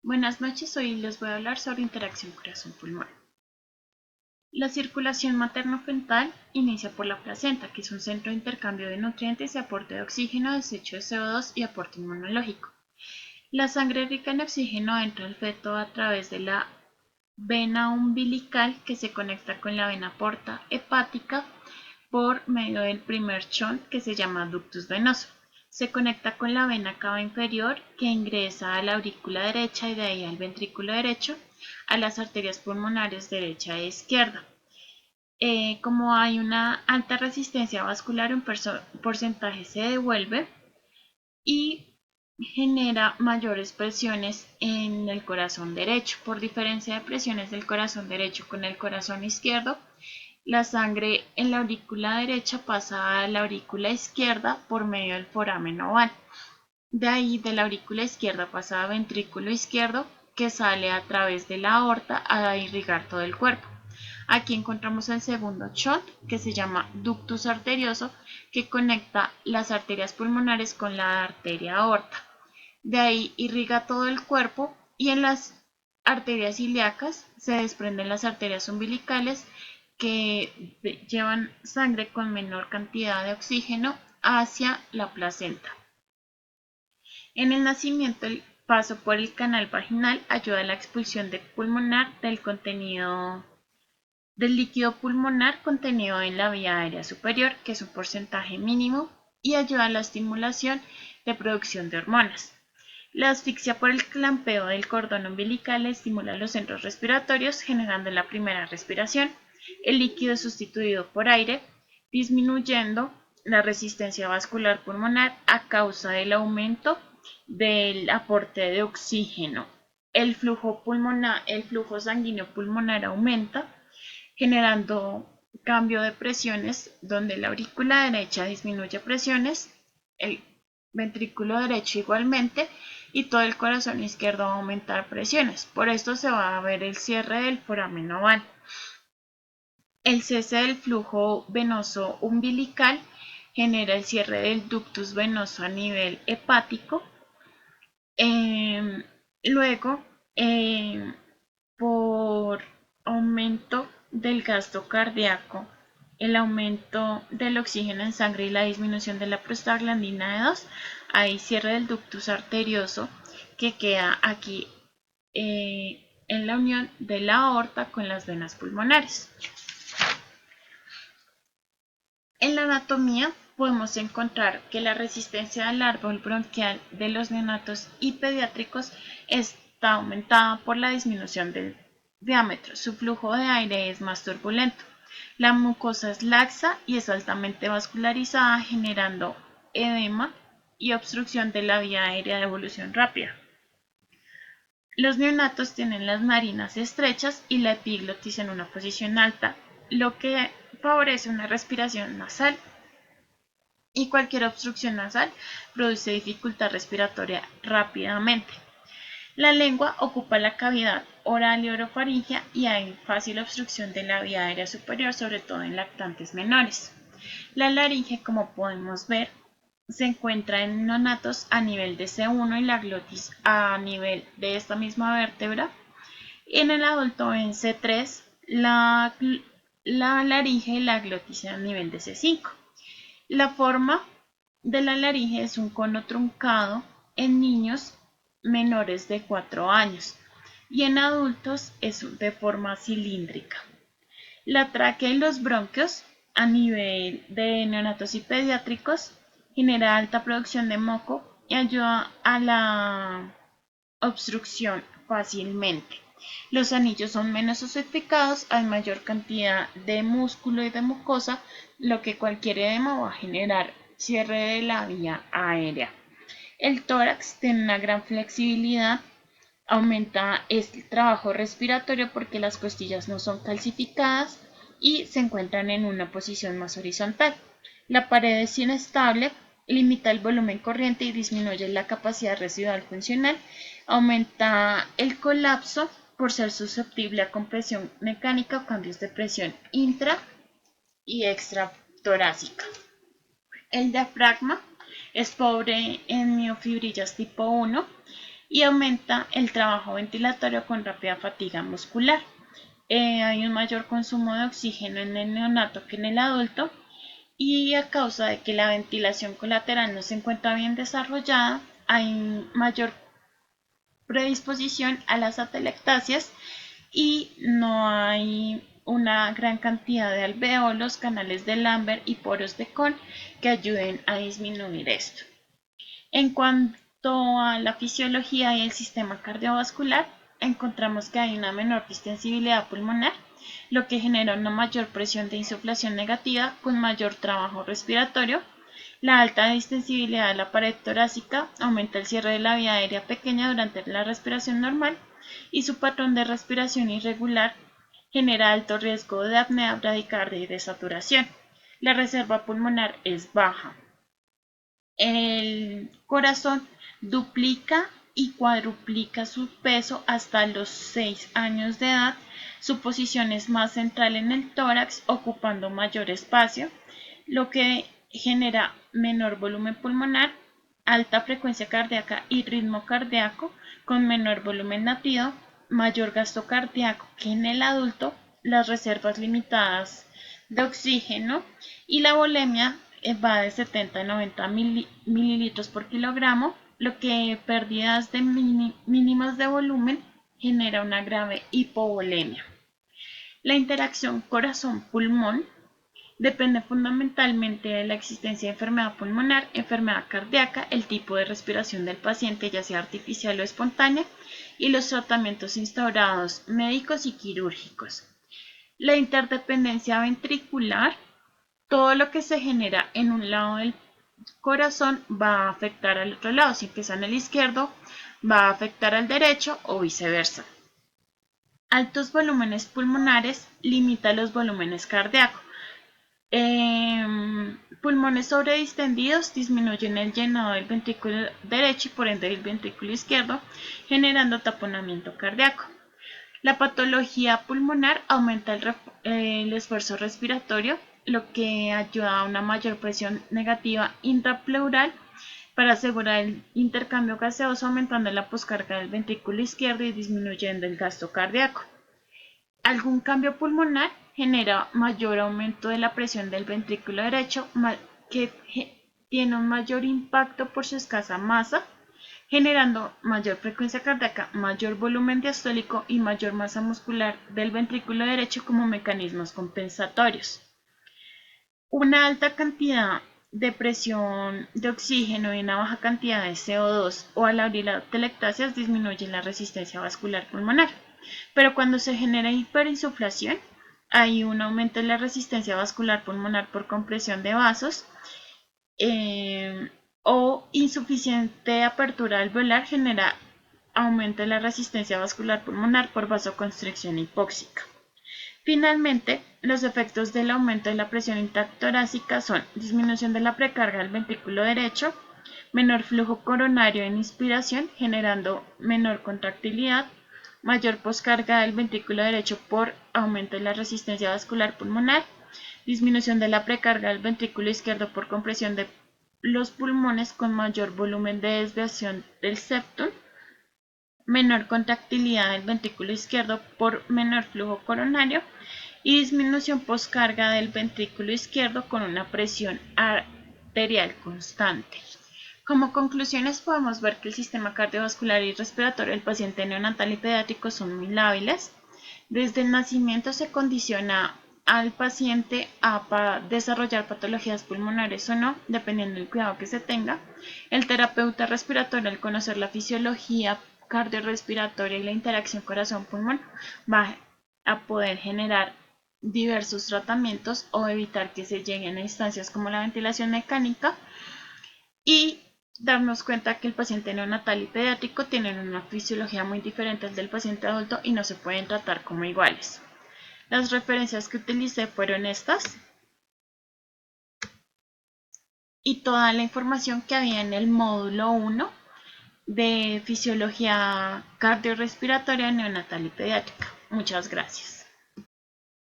Buenas noches, hoy les voy a hablar sobre interacción corazón-pulmón. La circulación materno-fetal inicia por la placenta, que es un centro de intercambio de nutrientes y aporte de oxígeno, desecho de CO2 y aporte inmunológico. La sangre rica en oxígeno entra al feto a través de la vena umbilical que se conecta con la vena porta hepática por medio del primer shunt que se llama ductus venoso. Se conecta con la vena cava inferior que ingresa a la aurícula derecha y de ahí al ventrículo derecho, a las arterias pulmonares derecha e izquierda. Como hay una alta resistencia vascular, un porcentaje se devuelve y genera mayores presiones en el corazón derecho. Por diferencia de presiones del corazón derecho con el corazón izquierdo, la sangre en la aurícula derecha pasa a la aurícula izquierda por medio del foramen oval. De ahí, de la aurícula izquierda pasa a ventrículo izquierdo, que sale a través de la aorta a irrigar todo el cuerpo. Aquí encontramos el segundo shunt, que se llama ductus arterioso, que conecta las arterias pulmonares con la arteria aorta. De ahí irriga todo el cuerpo y en las arterias ilíacas se desprenden las arterias umbilicales que llevan sangre con menor cantidad de oxígeno hacia la placenta. En el nacimiento, el paso por el canal vaginal ayuda a la expulsión pulmonar del líquido pulmonar contenido en la vía aérea superior, que es un porcentaje mínimo, y ayuda a la estimulación de producción de hormonas. La asfixia por el clampeo del cordón umbilical estimula los centros respiratorios, generando la primera respiración. El líquido es sustituido por aire, disminuyendo la resistencia vascular pulmonar a causa del aumento del aporte de oxígeno. El flujo sanguíneo pulmonar aumenta, generando cambio de presiones donde la aurícula derecha disminuye presiones, el ventrículo derecho igualmente y todo el corazón izquierdo va a aumentar presiones. Por esto se va a ver el cierre del foramen oval. El cese del flujo venoso umbilical genera el cierre del ductus venoso a nivel hepático. Luego, por aumento del gasto cardíaco, el aumento del oxígeno en sangre y la disminución de la prostaglandina E2, hay cierre del ductus arterioso que queda aquí en la unión de la aorta con las venas pulmonares. En la anatomía podemos encontrar que la resistencia al árbol bronquial de los neonatos y pediátricos está aumentada por la disminución del diámetro. Su flujo de aire es más turbulento. La mucosa es laxa y es altamente vascularizada, generando edema y obstrucción de la vía aérea de evolución rápida. Los neonatos tienen las narinas estrechas y la epiglotis en una posición alta, lo que favorece una respiración nasal, y cualquier obstrucción nasal produce dificultad respiratoria rápidamente. La lengua ocupa la cavidad oral y orofaringea y hay fácil obstrucción de la vía aérea superior, sobre todo en lactantes menores. La laringe, como podemos ver, se encuentra en neonatos a nivel de C1 y la glotis a nivel de esta misma vértebra. En el adulto en C3, la laringe y la glotis a nivel de C5. La forma de la laringe es un cono truncado en niños menores de 4 años y en adultos es de forma cilíndrica. La tráquea y los bronquios a nivel de neonatos y pediátricos genera alta producción de moco y ayuda a la obstrucción fácilmente. Los anillos son menos osificados, hay mayor cantidad de músculo y de mucosa, lo que cualquier edema va a generar cierre de la vía aérea. El tórax tiene una gran flexibilidad, aumenta el trabajo respiratorio porque las costillas no son calcificadas y se encuentran en una posición más horizontal. La pared es inestable, limita el volumen corriente y disminuye la capacidad residual funcional, aumenta el colapso por ser susceptible a compresión mecánica o cambios de presión intra y extratorácica. El diafragma es pobre en miofibrillas tipo 1 y aumenta el trabajo ventilatorio con rápida fatiga muscular. Hay un mayor consumo de oxígeno en el neonato que en el adulto, y a causa de que la ventilación colateral no se encuentra bien desarrollada, hay mayor predisposición a las atelectasias y no hay una gran cantidad de alvéolos, canales de Lambert y poros de Kohn que ayuden a disminuir esto. En cuanto a la fisiología y el sistema cardiovascular, encontramos que hay una menor distensibilidad pulmonar, lo que genera una mayor presión de insuflación negativa con mayor trabajo respiratorio. La alta distensibilidad de la pared torácica aumenta el cierre de la vía aérea pequeña durante la respiración normal, y su patrón de respiración irregular genera alto riesgo de apnea, bradicardia y desaturación. La reserva pulmonar es baja. El corazón duplica y cuadruplica su peso hasta los 6 años de edad. Su posición es más central en el tórax, ocupando mayor espacio, lo que genera menor volumen pulmonar, alta frecuencia cardíaca y ritmo cardíaco con menor volumen latido, mayor gasto cardíaco que en el adulto, las reservas limitadas de oxígeno y la volemia va de 70 a 90 mililitros por kilogramo, lo que pérdidas de mínimas de volumen genera una grave hipovolemia. La interacción corazón-pulmón depende fundamentalmente de la existencia de enfermedad pulmonar, enfermedad cardíaca, el tipo de respiración del paciente, ya sea artificial o espontánea, y los tratamientos instaurados médicos y quirúrgicos. La interdependencia ventricular: todo lo que se genera en un lado del corazón va a afectar al otro lado. Si empieza en el izquierdo, va a afectar al derecho o viceversa. Altos volúmenes pulmonares limita los volúmenes cardíacos. Pulmones sobredistendidos disminuyen el llenado del ventrículo derecho y por ende del ventrículo izquierdo, generando taponamiento cardíaco. La patología pulmonar aumenta el esfuerzo respiratorio, lo que ayuda a una mayor presión negativa intrapleural para asegurar el intercambio gaseoso, aumentando la poscarga del ventrículo izquierdo y disminuyendo el gasto cardíaco. Algún cambio pulmonar genera mayor aumento de la presión del ventrículo derecho, que tiene un mayor impacto por su escasa masa, generando mayor frecuencia cardíaca, mayor volumen diastólico y mayor masa muscular del ventrículo derecho como mecanismos compensatorios. Una alta cantidad de presión de oxígeno y una baja cantidad de CO2 o al abrir las atelectasias disminuyen la resistencia vascular pulmonar. Pero cuando se genera hiperinsuflación, hay un aumento de la resistencia vascular pulmonar por compresión de vasos, o insuficiente apertura alveolar genera aumento de la resistencia vascular pulmonar por vasoconstricción hipóxica. Finalmente, los efectos del aumento de la presión intratorácica son disminución de la precarga del ventrículo derecho, menor flujo coronario en inspiración, generando menor contractilidad, mayor poscarga del ventrículo derecho por aumento de la resistencia vascular pulmonar, disminución de la precarga del ventrículo izquierdo por compresión de los pulmones con mayor volumen de desviación del septum, menor contractilidad del ventrículo izquierdo por menor flujo coronario y disminución poscarga del ventrículo izquierdo con una presión arterial constante. Como conclusiones podemos ver que el sistema cardiovascular y respiratorio del paciente neonatal y pediátrico son muy lábiles. Desde el nacimiento se condiciona al paciente a desarrollar patologías pulmonares o no, dependiendo del cuidado que se tenga. El terapeuta respiratorio, al conocer la fisiología cardiorrespiratoria y la interacción corazón-pulmón, va a poder generar diversos tratamientos o evitar que se lleguen a instancias como la ventilación mecánica, y darnos cuenta que el paciente neonatal y pediátrico tienen una fisiología muy diferente al del paciente adulto y no se pueden tratar como iguales. Las referencias que utilicé fueron estas y toda la información que había en el módulo 1 de fisiología cardiorrespiratoria neonatal y pediátrica. Muchas gracias.